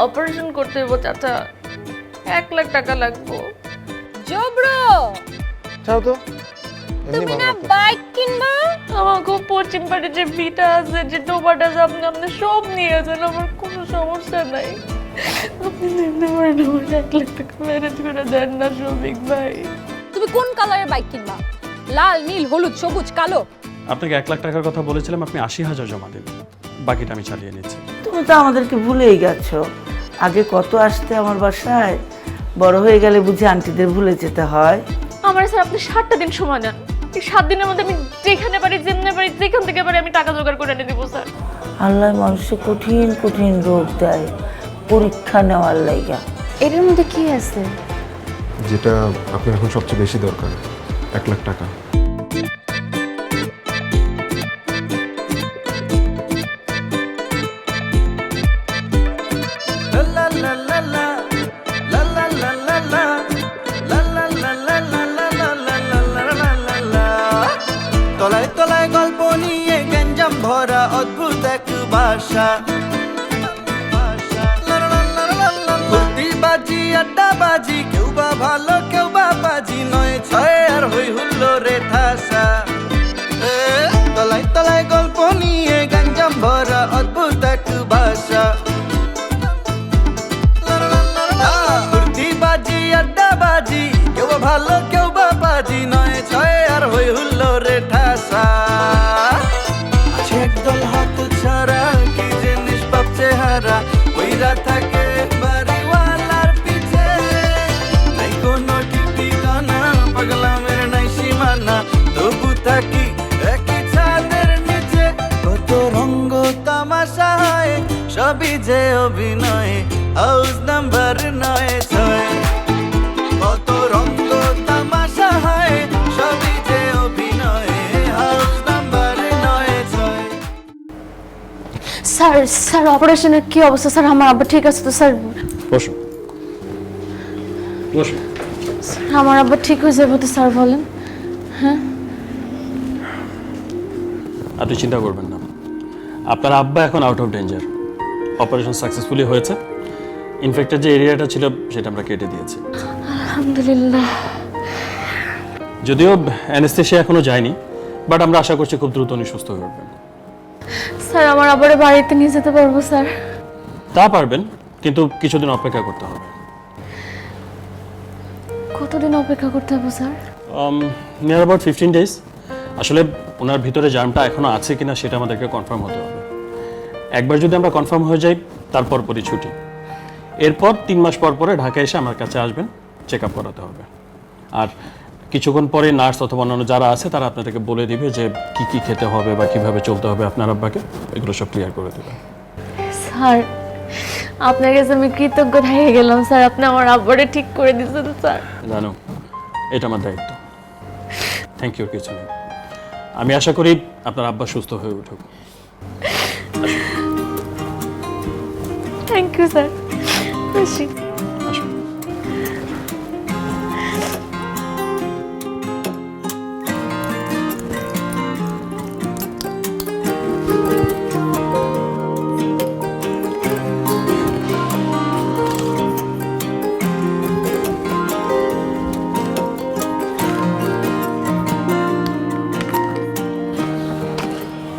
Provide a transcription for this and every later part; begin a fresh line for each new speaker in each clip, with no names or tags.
Operation করতে হইব চাচা, 1,00,000 টাকা লাগবো।
জবরো
চাও তো এমনি
তুমি না
ভালো লাগতো।
বাইক কিনবা?
আমার খুব পশ্চিম পাড়ে যে ভিটা আছে, যে ডোবাটা আছে, আপনি সব নিয়ে যান, আমার কোনো সমস্যা নাই। আপনি নিতে পারেন, আমার 1,00,000 টাকা ম্যানেজ করে দেন না শফিক ভাই।
তুমি কোন কালারের বাইক কিনবা? লাল, নীল, হলুদ, সবুজ, কালো?
আপনাকে 1,00,000 টাকার কথা বলেছিলাম, আপনি 80,000 জমা দিন, বাকিটা আমি চালিয়ে নিচ্ছি।
তুমি তো আমাদেরকে ভুলেই গেছো। আগে কত আসতে আমার বাসায়, বড় হয়ে গেলে বুঝি আন্টিদের ভুলে যেতে হয়।
আমার স্যার আপনি 7টা দিন সময় দেন, এই 7 দিনের মধ্যে আমি যেখানে পারি, যেমনে পারি, যেখান থেকে পারি আমি টাকা জোগাড় করে এনে দিব স্যার।
আল্লাহ মানুষকে কঠিন কঠিন রোগ দেয় পরীক্ষা নেওয়ার লাইগা।
এর মধ্যে কি আছে?
যেটা আপনার এখন সবচেয়ে বেশি দরকার, 1,00,000 টাকা।
তলায় তলায় গল্প নিয়ে গঞ্জাম ভরা অদ্ভুত এক ভাষা, বাজি আড্ডা বাজি, কেউ বা ভালো কেউ বা বাজি, নয় ছয় আর হই হুল্লো রে ঠাসা। তলায় তলায় গল্প নিয়ে গঞ্জাম ভরা অদ্ভুত এক ভাষা, বাজি আড্ডা বাজি, কেউ বা ভালো কেউ বা বাজি, নয় ছয় আর হই হুল্লো রে ঠাসা। আছে একদল হাত ছাড়া, কি জিনিস বাপ চেহারা, ওইরা থাকে বাড়িওয়ালার পিছে, নাই কোনো ঠিকানা, পাগলামের নাই সীমানা, তবু থাকি একই ছাদের নিচে। কত রঙ্গ তামাশা হয়, সবই যে অভিনয়, হাউস নাম্বার 9-6। কত রঙ্গ তামাশা হয়, সবই যে অভিনয়, হাউস নাম্বার 9-6।
স্যার স্যার অপারেশনের কি অবস্থা স্যার? আমার আব্বা ঠিক আছে তো স্যার?
বসুন বসুন।
আমার আব্বা ঠিক হয়ে যাবে তো স্যার বলেন? হ্যাঁ
আপনি চিন্তা করবেন না, আপনার আব্বা এখন out of danger, operation successfully হয়েছে। ইনফেক্টেড যে এরিয়াটা ছিল সেটা আমরা কেটে দিয়েছি।
আলহামদুলিল্লাহ।
যদিও অ্যানেস্থেশিয়া এখনো যায়নি, বাট আমরা আশা করছি খুব দ্রুত উনি সুস্থ হয়ে উঠবেন।
স্যার আমার আব্বারে বাড়িতে নিয়ে যেতে পারবো স্যার?
তা পারবেন, কিন্তু কিছুদিন অপেক্ষা করতে হবে।
কতদিন অপেক্ষা করতে হবে স্যার?
Near about 15 days। আসলে ওনার ভিতরে জার্মটা এখনো আছে কিনা সেটা আমাদেরকে কনফার্ম হতে হবে। একবার যদি আমরা কনফার্ম হয়ে যাই, তারপর পরই ছুটি। এরপর 3 মাস পর পরে ঢাকা এসে আমার কাছে আসবেন, চেক আপ করাতে হবে। আর কিছুক্ষণ পরে নার্স অথবা অন্যান্য যারা আছে তারা আপনাদেরকে বলে দিবে যে কি কি খেতে হবে বা কিভাবে চলতে হবে আপনার আব্বাকে, এগুলো সব ক্লিয়ার করে দেবে।
স্যার আপনার কাছে আমি কৃতজ্ঞ হয়ে গেলাম স্যার, আপনি আমার আব্বারে ঠিক করে দিয়েছেন স্যার।
জানো, এটা আমার দায়িত্ব। থ্যাংক ইউ কিছু নেই। আমি আশা করি আপনার আব্বা সুস্থ হয়ে উঠুক।
Thank you sir. খুশি।
আসুন।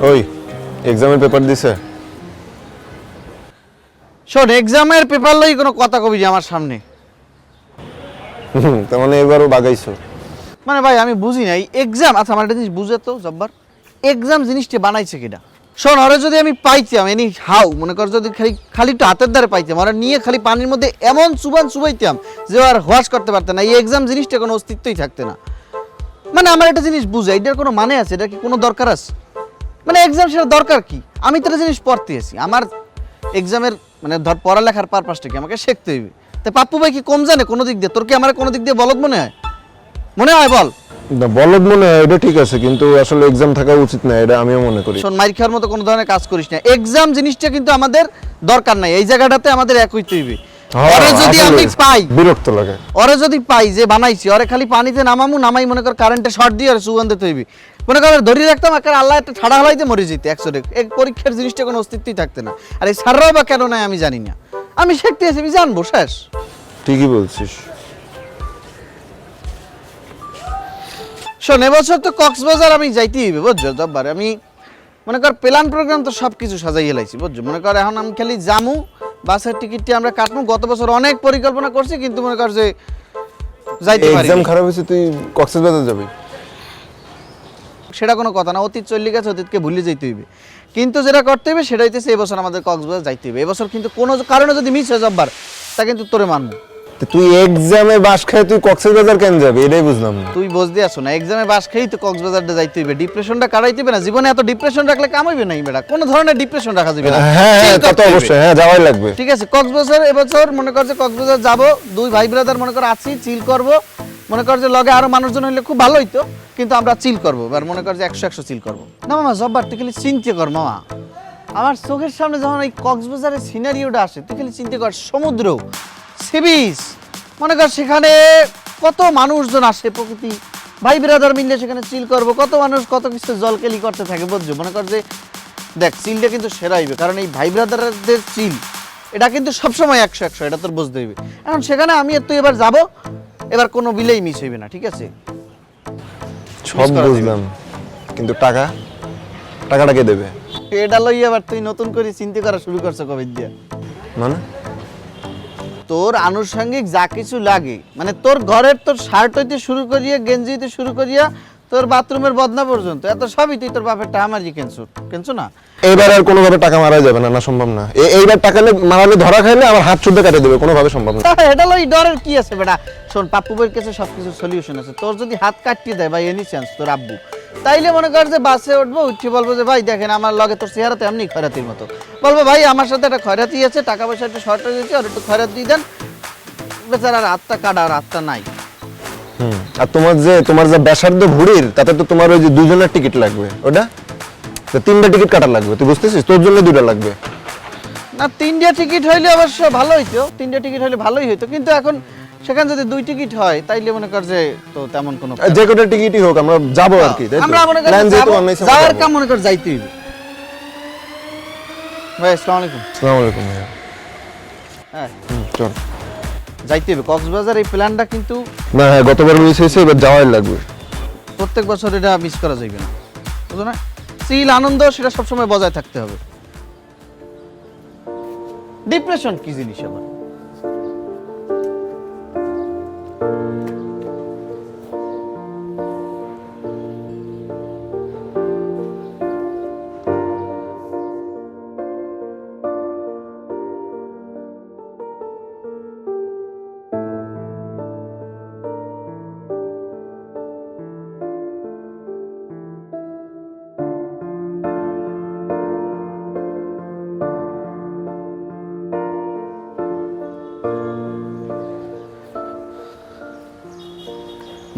ওই এক্সামের পেপার দিছে?
শোন, এক্সামের পেপার লই কোনো কথা কবি যে আমার সামনে?
তার মানে এবারও বাগাইছো?
মানে ভাই আমি বুঝি নাই এক্সাম। আচ্ছা আমার একটা জিনিস বুঝে তো জব্বার, এক্সাম জিনিসটা বানাইছে কিনা? শোন, ওরা যদি আমি পাইতাম এনি হাউ মনে কর, যদি খালি খালি একটু হাতের দ্বারে পাইতাম, ওরা নিয়ে খালি পানির মধ্যে এমন চুবাইতাম যে আর হোয়াশ করতে পারতেন না, এই এক্সাম জিনিসটা কোনো অস্তিত্বই থাকতে না। মানে আমার একটা জিনিস বুঝে, এটার কোনো মানে আছে? এটা কি কোনো দরকার আছে? মানে এক্সাম সেটা দরকার কি? আমি তো একটা জিনিস পড়তে এসি, আমার এক্সামের মানে ধর পড়ালেখার পারপাসটা কি? আমাকে শিখতে হইবে। তা পাপ্পু ভাই কি কম জানে কোনো দিক দিয়ে? তোর কি আমার কোনো দিক দিয়ে বলদ মনে হয়? মনে হয় বল?
না বলদ মনে হয়, এটা ঠিক আছে, কিন্তু আসলে এক্সাম থাকা উচিত না, এটা আমিও মনে করি।
শোন, মাইর খাওয়ার মতো কোনো ধরনের কাজ করিস না। এক্সাম জিনিসটা কিন্তু আমাদের দরকার নাই, এই জায়গাটাতে আমাদের এক হইতে হইবে। ওরে যদি আমি পাই,
বিরক্ত লাগে।
ওরে যদি পাই যে বানাইছি, ওরে খালি পানিতে নামাই মনে কর কারেন্টে শর্ট দিয়ে ওরে সুগন্ধ তৈবি মনে কর ধরে রাখতাম, আর আল্লাহ একটা ঠাড়া হলাইতে মরে যেতে 100 এক পরীক্ষার জিনিসটা কোনো অস্তিত্বই থাকতে না। আর এই সাররাও বা কেন নাই আমি জানি না। আমি শিখতে এসে আমি জানবো শেষ।
ঠিকই বলছিস।
শোন, এবছর তো কক্সবাজার আমি যাইতেই হইবে বুঝছো জব্বার। আমি মনে কর প্ল্যান প্রোগ্রাম তো সব কিছু সাজাই হেলাইছি বুঝছো। মনে কর এখন আমি খালি জামু, বাসের টিকিটটি আমরা কাটবো। গত বছর অনেক পরিকল্পনা করছি, কিন্তু মনে কর যে যাইতে পারি
এক্সাম খারাপ হয়েছে, তুই কক্সবাজার যাবি?
সেটা কোনো কথা না, অতীত চলে গেছে, অতীতকে ভুলে যেতে হইবে। কিন্তু যেটা করতে হবে সেটা হইতেছে এবছর আমাদের কক্সবাজার যাইতে হবে। এবছর কিন্তু কোনো কারণে যদি মিস হয়ে জব্বার, তা কিন্তু তোরে মানবো।
তো তুই এক্সামে বাস খায় তুই কক্সবাজার কেন যাবি, এটাই বুঝলাম না।
তুই বুঝতে আসো না, এক্সামে বাস খেয়েই তো কক্সবাজারটা যাইতে হইবে। ডিপ্রেশনটা কাটাইতে হবে না, জীবনে এত ডিপ্রেশন রাখলে কাম হইবে না। বেটা কোনো ধরনের ডিপ্রেশন রাখা যাবে না।
হ্যাঁ হ্যাঁ,
চিল
তা তো
করতে হইবে।
অবশ্যই, হ্যাঁ যাওয়াই লাগবে।
ঠিক আছে, কক্সবাজার এবছর মনে কর যে কক্সবাজার যাব, দুই ভাই ব্রাদার মনে কর আছি, চিল করব। মনে কর যে লগে আরো মানুষজন হইলে খুব ভালো হইতো, কিন্তু আমরা চিল করবো। এবার মনে কর যে 100 চিল করবো। না মামা জব্বার, তুই খালি চিন্তা কর মামা। আমার চোখের সামনে যখন এই কক্সবাজারের সিনারিওটা আসে, তুই খালি চিন্তা কর, সমুদ্র, সি বিচ, মনে কর সেখানে কত মানুষজন আসে, প্রকৃতি, ভাই ব্রাদার মিললে সেখানে চিল করবো। কত মানুষ কত কিছু জলকেলি করতে থাকে বুঝছো। মনে কর যে দেখ, চিলটা কিন্তু সেরা হইবে, কারণ এই ভাই ব্রাদারদের চিল এটা কিন্তু সবসময় 100, এটা তোর বুঝতে হইবে। এখন সেখানে আমি আর তুই এবার যাব, এবার কোনো বিলেই মিস হইবে না, ঠিক আছে?
সব বুঝলাম, কিন্তু টাকাটা কে দেবে?
এটা লই আবার তুই নতুন করে চিন্তা করা শুরু করছো কবে দিয়া?
মানে
তোর আনুষঙ্গিক যা কিছু লাগে, মানে তোর ঘরের তোর শার্ট হইতে শুরু করিয়া, গেঞ্জি হইতে শুরু করিয়া, তোর বাথরুমের বদনা পর্যন্ত, এত সবই তুই তোর বাপের টাকা মারি কেনছো না?
এইবার আর কোনোভাবে টাকা মারা যাবে না? না, সম্ভব না। এইবার টাকা মারালে ধরা খাইলে আমার হাত চুদ্ধে কাটে দেবে, কোনোভাবে সম্ভব না।
এটা লই ডরের কি আছে বেটা? শোন, পাপ্পু ভাইয়ের কাছে সবকিছু সলিউশন আছে। তোর যদি হাত কাটিয়ে দেয় বা এনি চান্স তোর আব্বু, তাইলে মনে কর যে বাসে উঠবো, উঠে বলবো যে ভাই দেখেন আমার লগে তোর চেহারাতে এমনি খয়রাতির মতো। বলবো ভাই আমার সাথে একটা খয়রাতি আছে, টাকা পয়সা একটু শর্ট হয়ে গেছে, আর একটু খয়রাত দিয়ে দেন। বেচারার হাতটা কাটা, আর হাতটা নাই।
আর তোমার যে ব্যাসার্ধ ভুড়ির, তাতে তো তোমার ওই যে 2 জনের টিকিট লাগবে, ওটা তো 3টা টিকিট কাটা লাগবে, তুই বুঝতেছিস? তোর জন্য 2টা লাগবে
না, 3টা টিকিট হইলে অবশ্য ভালো হইতো, 3টা টিকিট হইলে ভালোই হইতো, কিন্তু এখন সেখানে যদি 2 টিকিট হয়, তাইলে মনে কর যে তো তেমন কোনো
যে কটা টিকিটই হোক আমরা যাবো আর কি, তাই তো?
আমরা মনে কর
Plan যেহেতু
যাবো,
বানাইছি, আমরা
যাওয়ার
যাবো।
কাম মনে কর যাইতে হইবে। ভাই আসসালামু আলাইকুম।
আসসালামু আলাইকুম ভাইয়া।
হ্যাঁ,
চল।
যাইতে হবে কক্সবাজার। এই প্ল্যানটা কিন্তু
না হ্যাঁ, গতবার মিস হয়েছে, এবার যাওয়াই লাগবে।
প্রত্যেক বছর এটা মিস করা যাবে না, বুঝো না? চিল আনন্দ সেটা সবসময় বজায় থাকতে হবে। ডিপ্রেশন কি জিনিস আবার?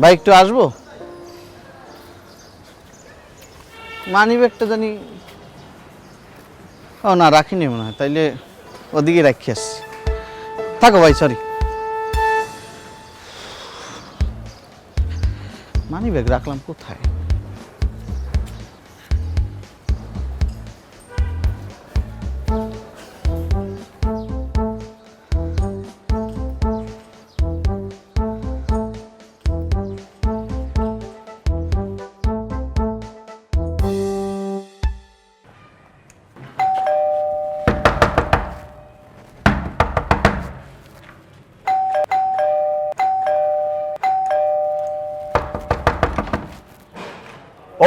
ভাই একটু আসবো? মানি ব্যাগটা জানি, ও না রাখিনি মনে হয়, তাইলে ওদিকে রাখি আসছি। থাকো ভাই, সরি। মানি ব্যাগ রাখলাম কোথায়?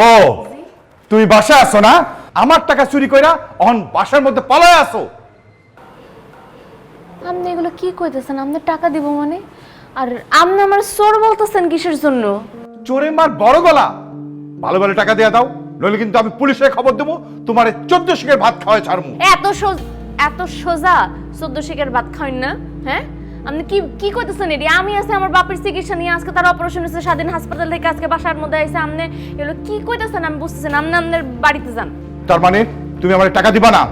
ও তুমি বাসায় আসো না? আমার টাকা চুরি কইরা অন বাসার মধ্যে পালায় আসো।
আপনি এগুলো কি কইতেছেন? আপনি টাকা দিব মানে? আর আপনি আমার চোর বলতেছেন কিসের জন্য?
চোরে মার বড় গলা, ভালো ভালো টাকা দিয়ে দাও, নইলে কিন্তু আমি পুলিশে খবর দেবো, তোমার 14 শিকের ভাত খাওয়াই ছাড়মু।
এত সোজা 14 শিকের ভাত খাইন না? হ্যাঁ, আপনি কি কইতেছেন? এটি আমি আছে আমার বাপের চিকিৎসা নিয়ে, আজকে তার অপারেশন হয়েছে, স্বাধীন হাসপাতাল থেকে আজকে বাসার মধ্যে আইছে। আপনি এগুলো কি কইতেছেন? আমি বুঝতেছেন। আপনি আপনার বাড়িতে যান।
তার মানে তুমি আমার টাকা দিবা না?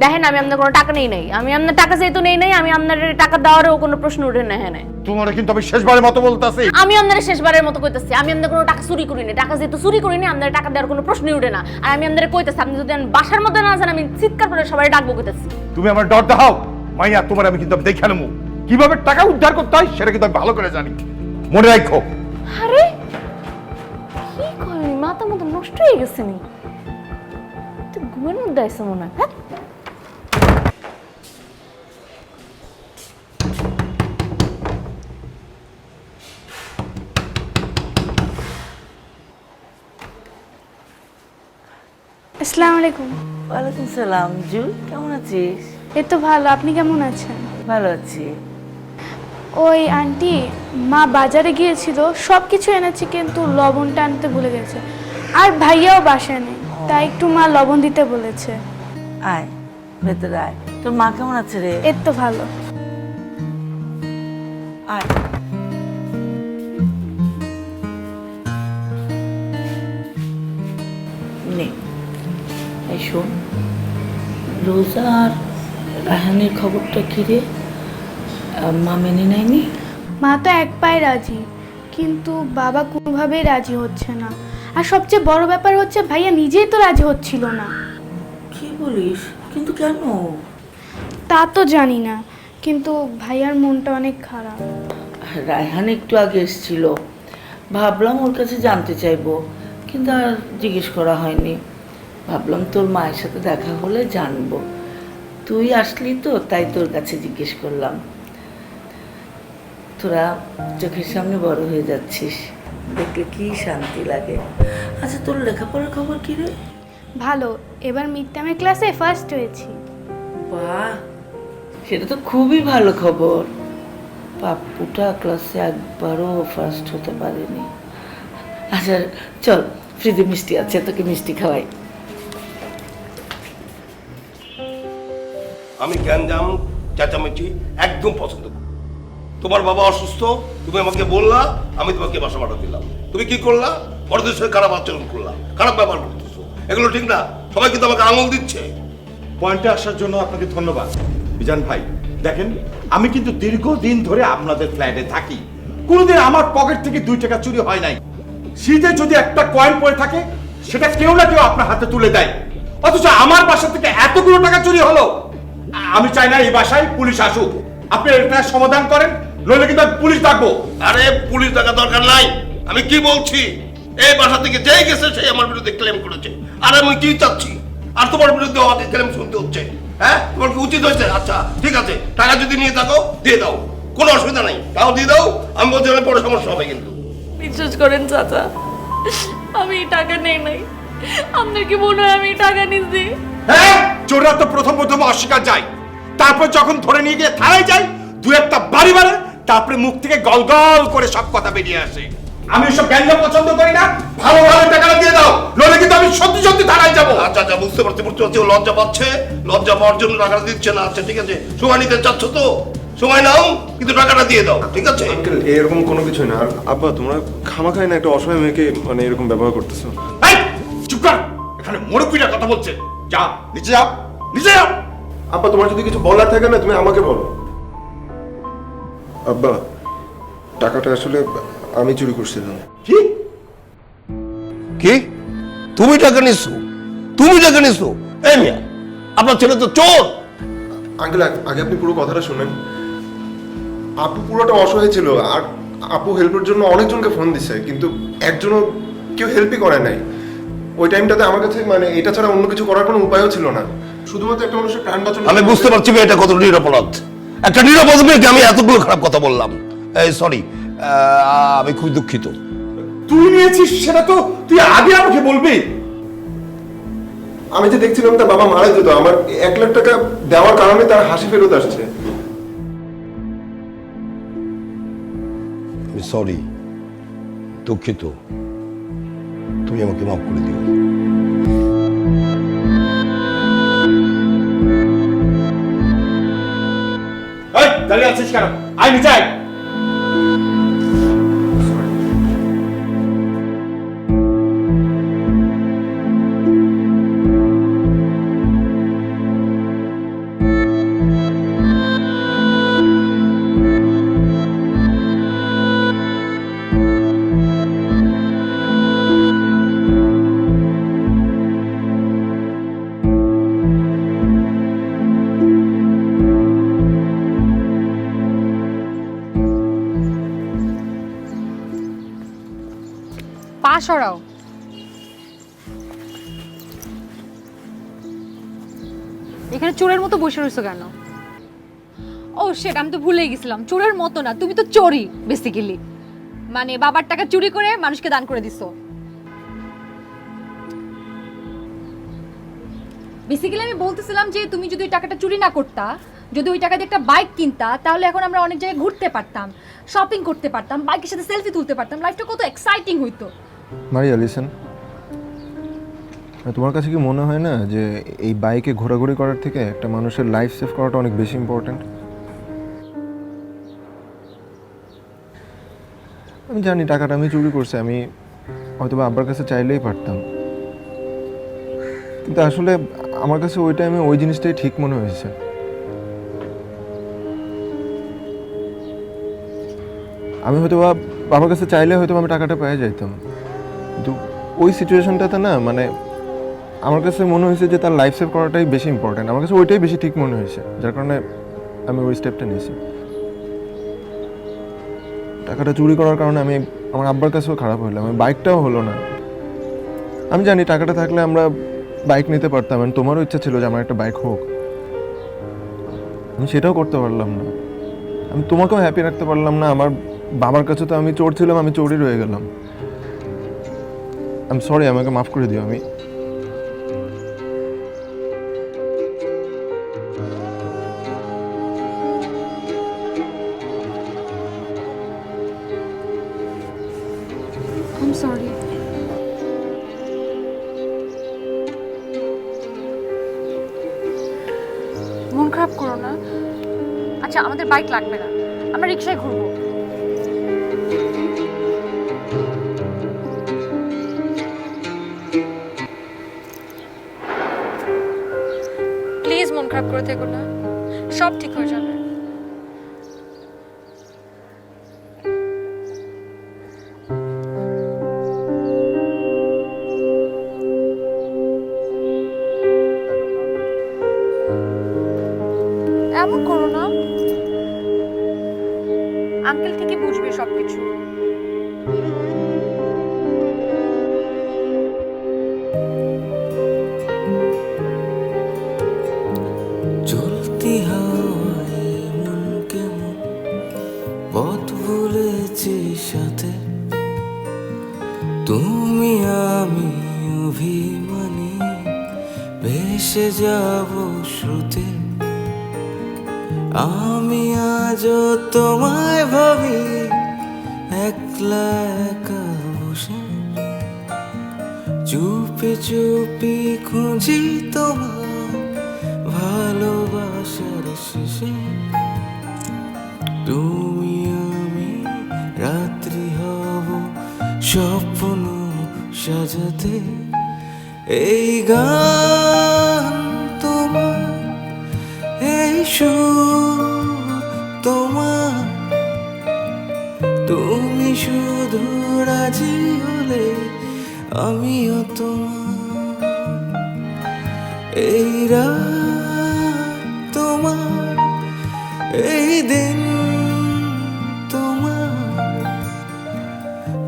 দেখেন, আমি আপনার কোনো টাকা নেই নাই। আমি আপনার টাকা যেহেতু নেই নাই, আমি আপনার টাকা দেওয়ারও কোনো প্রশ্ন উঠে না। হ্যাঁ,
তোমার কিন্তু আমি শেষবারের মতো বলতাছি।
আমি আপনার শেষবারের মতো কইতাছি, আমি আপনার কোনো টাকা চুরি করিনি। টাকা যেহেতু চুরি করিনি, আপনার টাকা দেওয়ার কোনো প্রশ্নই উঠে না। আর আমি আপনার কইতাছি, আপনি যদি বাসার মধ্যে না যান, আমি চিৎকার করে সবাই ডাকবো কইতাছি।
তুমি আমার ডর দেখাও, মাইয়া তোমার আমি কিন্তু দেখে নেবো কিভাবে টাকা উদ্ধার করতে হয় সেটা কিন্তু আমি ভালো করে জানি মনে রাখো
আরে কি করবি মাথা মতো নষ্ট হয়ে গেছে নি তুই ঘুমের মধ্যে আসছে মনে হয় হ্যাঁ
আসসালামু আলাইকুম।
ওয়ালাইকুম সালাম। জুল, কেমন আছিস?
এই তো ভালো, আপনি কেমন আছেন?
ভালো আছি।
ওই আন্টি, মা বাজারে গিয়েছিল, সব কিছু এনেছে কিন্তু লবণটা আনতে ভুলে গেছে। আর ভাইয়াও বাসায় নেই, তাই একটু মা লবণ দিতে বলেছে।
আয় ভেতরে আয়। তোর মা কেমন আছে রে?
এই তো ভালো।
আয়। নে, এই শোন, রোজা আর রাহানের খবরটা কি রে? মা মেনে নেয়নি?
মা তো এক পায়ে রাজি, কিন্তু বাবা কোনোভাবেই রাজি হচ্ছে না। আর সবচেয়ে বড় ব্যাপার হচ্ছে ভাইয়া নিজেই তো রাজি হচ্ছিল না।
কি বলিস? কিন্তু কেন?
তা তো জানি না, কিন্তু ভাইয়ার মনটা অনেক খারাপ।
রায়হান একটু আগে এসেছিল, ভাবলাম ওর কাছে জানতে চাইবো, কিন্তু আর জিজ্ঞেস করা হয়নি। ভাবলাম তোর মায়ের সাথে দেখা হলে জানবো। তুই আসলি তো, তাই তোর কাছে জিজ্ঞেস করলাম। তোরা চোখের সামনে বড় হয়ে যাচ্ছিস, দেখলে কি শান্তি লাগে। আচ্ছা, তোর লেখাপড়ার খবর কি রে?
ভালো, এবার মিড টার্মের ক্লাসে ফার্স্ট হয়েছি।
বাহ, সেটা তো খুবই ভালো খবর। পাপ্পুটা ক্লাসে একবারও ফার্স্ট হতে পারেনি। আচ্ছা চল, ফ্রিজে মিষ্টি আছে, তোকে মিষ্টি খাওয়াই।
আমি গ্যাঞ্জাম চেঁচামেচি একদম পছন্দ করি। তোমার বাবা অসুস্থ, তুমি আমাকে বললা, আমি তোমাকে বাসা পাঠা দিলাম। তুমি কি করলা? বড়দের সঙ্গে খারাপ আচরণ করলা, খারাপ ব্যবহার করতেছো। এগুলো ঠিক না। সবাই কিন্তু আমাকে আঙুল দিচ্ছে।
পয়েন্টে আসার জন্য আপনাকে ধন্যবাদ বিজান ভাই। দেখেন, আমি কিন্তু দীর্ঘদিন ধরে আপনাদের ফ্ল্যাটে থাকি, কোনোদিন আমার পকেট থেকে 2 টাকা চুরি হয় নাই। শীতে যদি একটা কয়েন পড়ে থাকে, সেটা কেউ না কেউ আপনার হাতে তুলে দেয়, অথচ আমার বাসা থেকে এতগুলো টাকা চুরি হলো। আমি চাই না এই বাসায় পুলিশ আসুক। আপনি এটা সমাধান করেন, নইলে কিন্তু আমি পুলিশ ডাকবো।
আরে পুলিশ ডাকা দরকার নাই। আমি কি বলছি, এই বাসা থেকে যেই গেছে সেই আমার বিরুদ্ধে ক্লেম করেছে। আর আমি কি চাচ্ছি? আর তোমার বিরুদ্ধে আমাকে ক্লেম শুনতে হচ্ছে? হ্যাঁ, তোমার কি উচিত হয়েছে? আচ্ছা ঠিক আছে, টাকা যদি নিয়ে থাকো দিয়ে দাও, কোনো অসুবিধা নেই, তাও দিয়ে দাও। আমি বলছি অনেক বড় সমস্যা হবে কিন্তু।
বিশ্বাস করেন চাচা, আমি এই টাকা নেই নাই। আপনার কি মনে হয় আমি এই টাকা নিচ্ছি?
হ্যাঁ, চোররা তো প্রথম অস্বীকার যায়, তারপর যখন ধরে নিয়ে গিয়ে থানায় যায়, 2-1 বাড়ি মারে, তারপরে মুখ থেকে গল গল করে সব কথা বেরিয়ে আসে। আমি এসব গ্যাঞ্জাম পছন্দ করি না। ভালো ভালো টাকাটা দিয়ে দাও, নইলে কিন্তু আমি সত্যি সত্যি থানায় যাবো।
আচ্ছা আচ্ছা, বুঝতে পারছি বুঝতে পারছি। ও লজ্জা পাচ্ছে, লজ্জা পাওয়ার জন্য টাকাটা দিচ্ছে না। আচ্ছা ঠিক আছে, সময় নিতে চাচ্ছ তো সময় নাও, কিন্তু টাকাটা দিয়ে দাও, ঠিক আছে?
আঙ্কেল, এরকম কোনো কিছু না। আর আব্বা, তোমরা খামাখাই না একটা অসহায় মেয়েকে মানে এরকম ব্যবহার করতেছো।
এই চুপ কর, এখানে মুরব্বিরা কথা বলছে। যা নিচে যাও, নিচে যাও।
আব্বা, তোমার যদি কিছু বলার থাকে না, তুমি আমাকে বলো। আব্বা, টাকাটা আসলে আমি চুরি করছিলাম।
কি?
কি? তুমি টাকা নিছো? তুমি টাকা নিছো? এই মিয়া, আপনার ছেলে তো চোর।
আঙ্কেল, আগে আপনি পুরো কথাটা শুনেন। আপু পুরোটা অসহায় ছিল, আর আপু হেল্পের জন্য অনেকজনকে ফোন দিছে, কিন্তু একজনও কেউ হেল্পই করে নাই। ওই টাইমটাতে আমার কাছে মানে এটা ছাড়া অন্য কিছু করার কোনো উপায়ও ছিল না। শুধুমাত্র একটা মানুষের প্রাণ বাঁচানো।
আমি বুঝতে পারছি এটা কত নিরাপরাধ। একটা নিরাপদ মেয়েকে আমি এতগুলো খারাপ কথা বললাম। এই সরি, আমি খুব দুঃখিত।
তুই নিয়েছিস সেটা তো তুই আগে আমাকে বলবি।
আমি যে দেখছিলাম তার বাবা মারা যেত, আমার 1 লাখ টাকা দেওয়ার কারণে তার হাসি ফেরত আসছে।
আমি সরি, দুঃখিত। তুমি আমাকে মাফ করে দিও।
এই দাঁড়িয়ে আছিস কেন? আয় নিচে আয়।
পা সরাও। এখানে চোরের মতো বসে রয়েছো কেন? ও শিট, আমি তো ভুলে গেছিলাম, চোরের মতো না, তুমি তো চোরই বেসিক্যালি। মানে বাবার টাকা চুরি করে মানুষকে দান করে দিছো। বেসিক্যালি আমি বলতেছিলাম যে তুমি যদি ওই টাকাটা চুরি না করতা, যদি ওই টাকা দিয়ে একটা বাইক কিনতা, তাহলে এখন আমরা অনেক জায়গায় ঘুরতে পারতাম, শপিং করতে পারতাম, বাইকের সাথে সেলফি তুলতে পারতাম, লাইফটা কত এক্সাইটিং হইতো।
মারিয়া লিসেন, তোমার কাছে কি মনে হয় না যে এই বাইকে ঘোরাঘুরি করার থেকে একটা মানুষের লাইফ সেভ করাটা অনেক বেশি ইম্পর্ট্যান্ট? আমি জানি টাকাটা আমি চুরি করছি, আমি হয়তো বা আব্বার কাছে চাইলেই পারতাম, কিন্তু আসলে আমার কাছে ওই টাইমে ওই জিনিসটাই ঠিক মনে হয়েছে। আমি হয়তো বা বাবার কাছে চাইলে হয়তো আমি টাকাটা পেয়ে যাইতাম, কিন্তু ওই সিচুয়েশনটাতে না, মানে আমার কাছে মনে হয়েছে যে তার লাইফ সেভ করাটাই বেশি ইম্পর্ট্যান্ট। আমার কাছে ওইটাই বেশি ঠিক মনে হয়েছে, যার কারণে আমি ওই স্টেপটা নিয়েছি। টাকাটা চুরি করার কারণে আমি আমার আব্বার কাছেও খারাপ হইলাম, আমি বাইকটাও হলো না। আমি জানি টাকাটা থাকলে আমরা বাইক নিতে পারতাম, তোমারও ইচ্ছা ছিল যে আমার একটা বাইক হোক, আমি সেটাও করতে পারলাম না। আমি তোমাকেও হ্যাপি রাখতে পারলাম না। আমার বাবার কাছে তো আমি চোর ছিলাম, আমি চোরই রয়ে গেলাম। আই এম সরি, আমাকে মাফ করে দিও। আমি
I'm sorry. মন খারাপ করো না। আচ্ছা, আমাদের বাইক লাগবে না, আমরা রিকশায় ঘুরবো। প্লিজ মন খারাপ করে থেকো না, সব ঠিক হয়ে যাবে। এমন করো না, আঙ্কেল ঠিকই বুঝবে সবকিছু।
চলতি হাওয়ায় মন কেমন পথ ভুলেছি সাথে, তুমি আমি অভিমানী ভেসে যাব শ্রুতে। আমি আজও তোমায় ভাবি একলা একা বসে, চুপি চুপি খুঁজি তোমার ভালোবাসার শেষে। তুমি আমি রাত্রি হব স্বপ্ন সাজাতে, এই গান তোমার, এই সুর তোমার, তুমি শুধু রাজি হলে আমিও তোমার। এই রাত তোমার, এই দিন তোমার,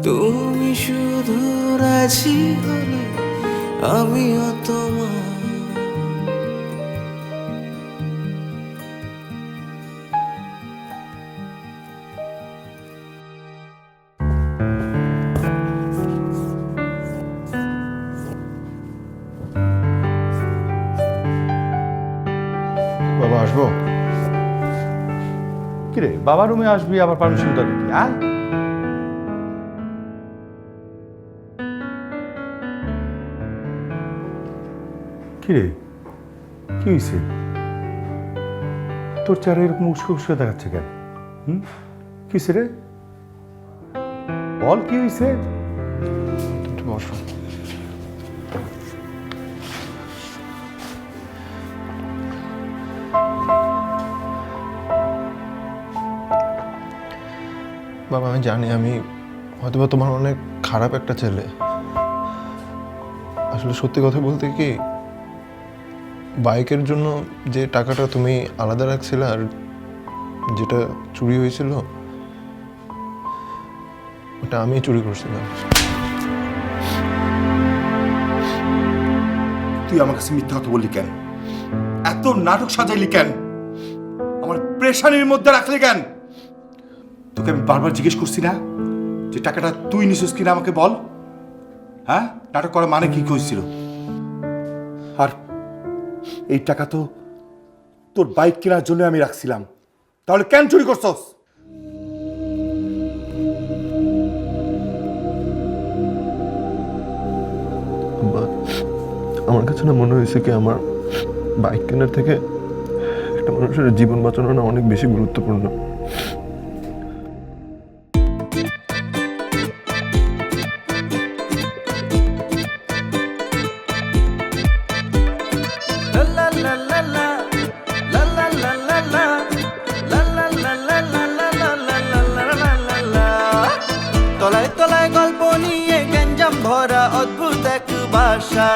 তুমি শুধু রাজি হলে আমিও তোমার।
বাবা আসবো?
কিরে, বাবা রুমে আসবি আবার পারমিশন দেবে কি? আয়। কিরে, কি হয়েছে? তোর চেহারা এরকম উস্কো উস্কো দেখাচ্ছে কেন? কি হয়েছে রে? বল, কি হয়েছে?
একটু বসো। বাবা, আমি জানি আমি হয়তোবা তোমার অনেক খারাপ একটা ছেলে। আসলে সত্যি কথা বলতে কি, বাইকের জন্য যে টাকাটা তুমি আলাদা রাখছিলে আর যেটা চুরি হয়েছিল, ওটা আমি চুরি করছিলাম।
তুই আমার কাছে মিথ্যা কথা বললি কেন? এত নাটক সাজাইলি কেন? আমার প্রেশানির মধ্যে রাখলি কেন? তোকে আমি বারবার জিজ্ঞেস করছি না যে টাকাটা তুই নিছিস কিনা, আমাকে বল। হ্যাঁ, নাটক করা মানে কি হয়েছিল? আর এই টাকা তো তোর বাইক কেনার জন্য আমি রাখছিলাম, তাহলে কেন চুরি করছস?
আমার কাছে না মনে হয়েছে কি আমার বাইক কেনার থেকে একটা মানুষের জীবন বাঁচানো না অনেক বেশি গুরুত্বপূর্ণ।
তলায় তলায় গল্প নিয়ে গঞ্জাম ভরা অদ্ভুত এক ভাষা,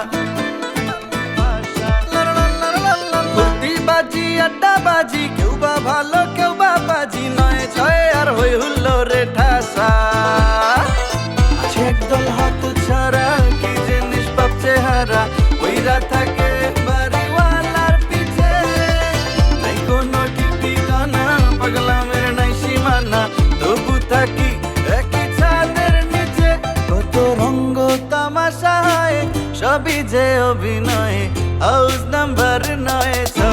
বাজি আড্ডাবাজি, কেউ বা ভালো কেউ বা বাজি, নয় ছয় আর হই হুল্লো রে ঠাসা। আছে একদল হাত ছাড়া কি যে নিষ্পাপ চেহারা, ওইরা থাকে বাড়িওয়ালার পিছে, নাই কোনো ঠিকানা, পাগলামের নাই সীমানা, তবু থাকি একই ছাদের নিচে। কত রঙ্গ তামাশা হয়, সবই যে অভিনয়, হাউস নাম্বার 9।